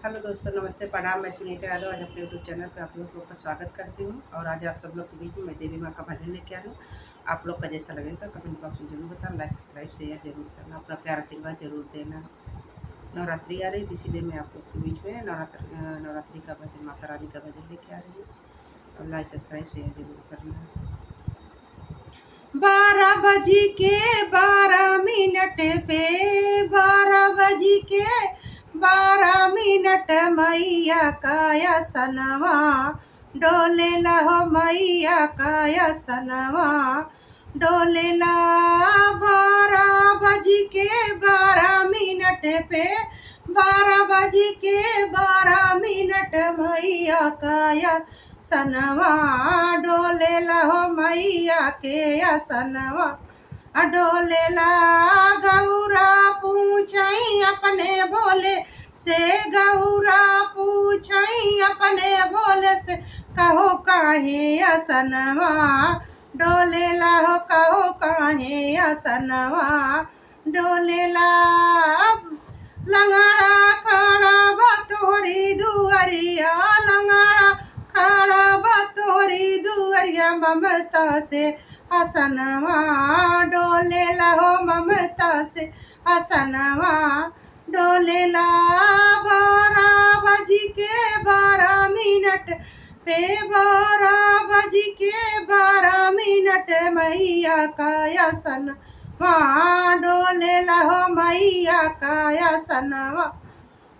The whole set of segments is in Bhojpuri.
हेलो दोस्तों, नमस्ते, प्रणाम। मैं सुनीता यादव आज अपने यूट्यूब चैनल पे आप लोग का स्वागत करती हूँ। और आज आप सब लोग के बीच में मैं देवी माँ का भजन लेके आ रही हूँ। आप लोग का जैसा लगेगा कमेंट बॉक्स में जरूर बताना, लाइक सब्सक्राइब शेयर जरूर करना, अपना प्यार आशीर्वाद जरूर देना। नवरात्रि आ रही थी, इसीलिए मैं आप लोग के बीच में नवरात्रि का भजन, माता रानी का भजन लेके आ रही हूँ। और लाइक सब्सक्राइब शेयर जरूर करना। 12 बज के 12 मिनट पे 12 बज के 12 मिनट मैया काया सनवा डोले लहो मैया काया सनवा डोले ला 12 बज के 12 मिनट पे 12 बज के 12 मिनट मैया काया सनवा डोले लहो मैया के असनवा डोले ला गौरा पूछई अपने बोले से गौरा पूछई अपने बोले से कहो काहे असनवा डोले ला हो कहो काहे असनवा डोले ला लंगड़ा खड़ा बतोरी दुअरिया लंगड़ा खड़ा बतोरी दुअरिया ममता से हसनवा डोले लहो ममता से हसनवा डोले ला 12 बज के 12 मिनट पे 12 बज के 12 मिनट मैया काया सन वहाँ डोले लहो मैया काया सनवा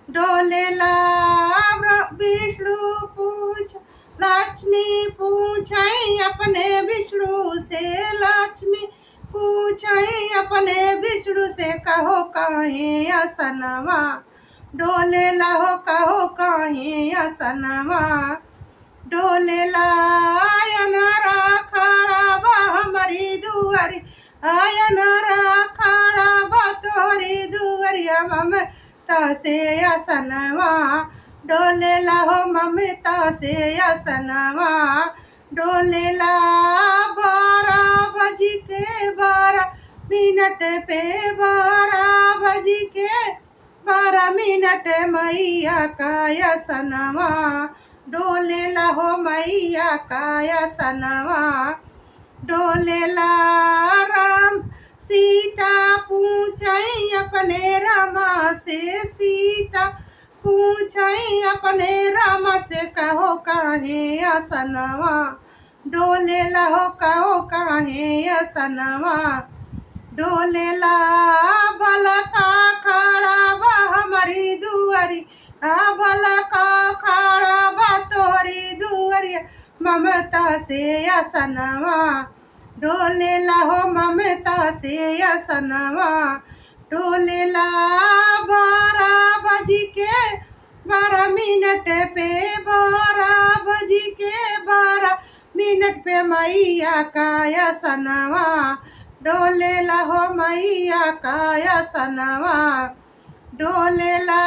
डोले ला विष्णु पूछ लक्ष्मी पूछई अपने विष्णु से लक्ष्मी पूछई अपने विष्णु से कहो काहे असनवा डोले लहो कहो काहे असनवा डोले ला आयनरा खड़ा बा हमारी दुआरी आयनरा खड़ा बा तोरी दुआरिया ममता से असनवा डोले ला हो ममता से असनवा डोले ला 12 बज के 12 मिनट पे 12 बज के 12 मिनट मैया काया सनवा डोले ला हो मैया काया सनवा डोले ला राम सीता पूछई अपने रामा से सीता पूछई अपने राम से कहो काहे असनवा डोले ला हो कहो काहे असनवा डोले ला बलका खड़ा बा हमारी दुआरी बलका खड़ा बा तोरी दुआरी ममता से असनवा डोले ला हो ममता से असनवा डोले ला 12 बज के 12 मिनट पे 12 बज के 12 मिनट पे मैया काया सनवा डोले ला हो मैया काया सनवा डोले ला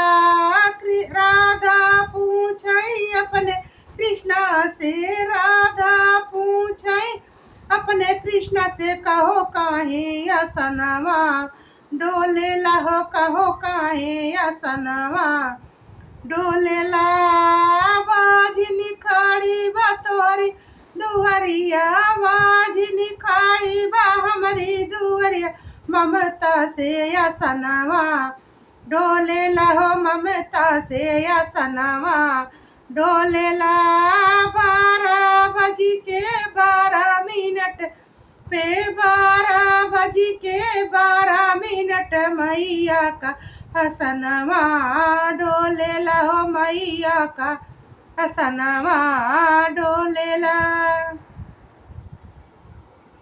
राधा पूछई अपने कृष्णा से राधा पूछई अपने कृष्ण से कहो काहे असनवा डोले ला हो कहो काहे असनवा डोले ला बाजनी खड़ी बा तोरी दुआरिया बाजनी खड़ी बा हमारी दुआरिया ममता से असनवा डोले ला हो ममता से असनवा डोले ला 12 बज के 12 मिनट पे 12 बज के 12 मिनट मैया का हसनवा डोले ला हो मैया का हसनवा डोले ला।